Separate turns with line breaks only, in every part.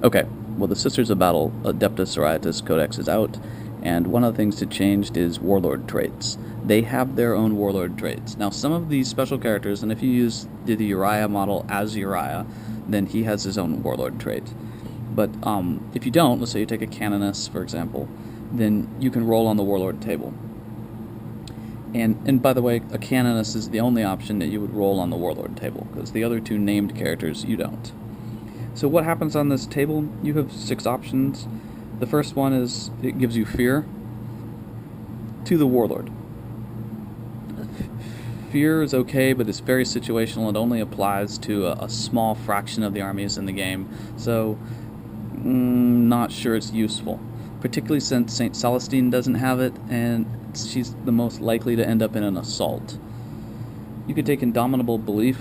Okay, well, the Sisters of Battle Adepta Sororitas Codex is out, and one of the things that changed is Warlord traits. They have their own Warlord traits. Now, some of these special characters, and if you do the Uriah model as Uriah, then he has his own Warlord trait. But if you don't, let's say you take a Canoness, for example, then you can roll on the Warlord table. And by the way, a Canoness is the only option that you would roll on the Warlord table, because the other two named characters, you don't. So what happens on this table? You have 6 options. The first one is, it gives you fear to the Warlord. Fear is okay, but it's very situational. It only applies to a small fraction of the armies in the game, so not sure it's useful. Particularly since St. Celestine doesn't have it, and she's the most likely to end up in an assault. You could take Indomitable Belief.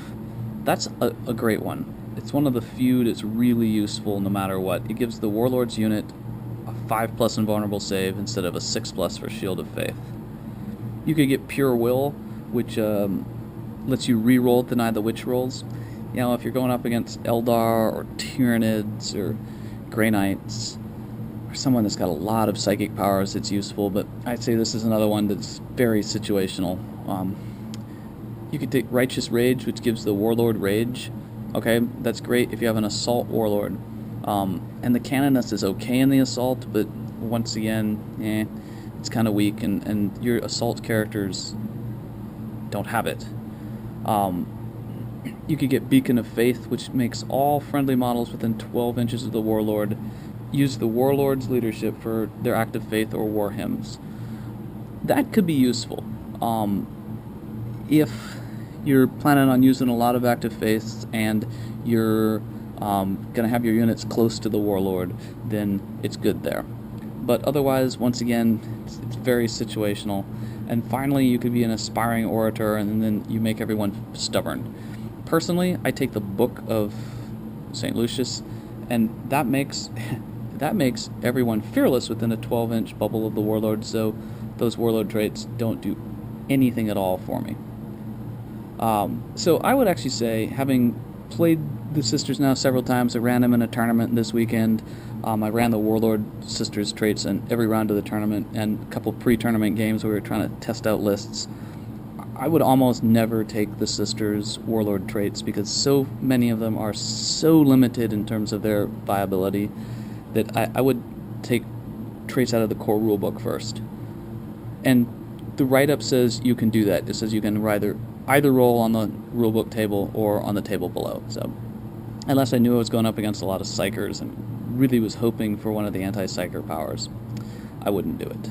That's a great one. It's one of the few that's really useful no matter what. It gives the Warlord's unit a 5+ invulnerable save instead of a 6+ for Shield of Faith. You could get Pure Will, which lets you re-roll deny the witch rolls. You know, if you're going up against Eldar or Tyranids or Grey Knights, or someone that's got a lot of psychic powers, it's useful, but I'd say this is another one that's very situational. You could take Righteous Rage, which gives the Warlord Rage. Okay, that's great if you have an Assault Warlord. And the Canoness is okay in the Assault, but once again, it's kind of weak, and your Assault characters don't have it. You could get Beacon of Faith, which makes all friendly models within 12 inches of the Warlord use the Warlord's leadership for their active faith or war hymns. That could be useful. If you're planning on using a lot of active faiths and you're going to have your units close to the Warlord, then it's good there. But otherwise, once again, it's very situational. And finally, you could be an aspiring orator, and then you make everyone stubborn. Personally, I take the Book of St. Lucius, and that makes everyone fearless within a 12-inch bubble of the Warlord, so those Warlord traits don't do anything at all for me. So I would actually say, having played the Sisters now several times, I ran them in a tournament this weekend. I ran the Warlord Sisters traits in every round of the tournament, and a couple pre-tournament games where we were trying to test out lists. I would almost never take the Sisters Warlord traits because so many of them are so limited in terms of their viability that I would take traits out of the core rulebook first. And the write-up says you can do that. It says you can either roll on the rulebook table or on the table below. So unless I knew I was going up against a lot of Psychers and really was hoping for one of the anti-Psycher powers, I wouldn't do it.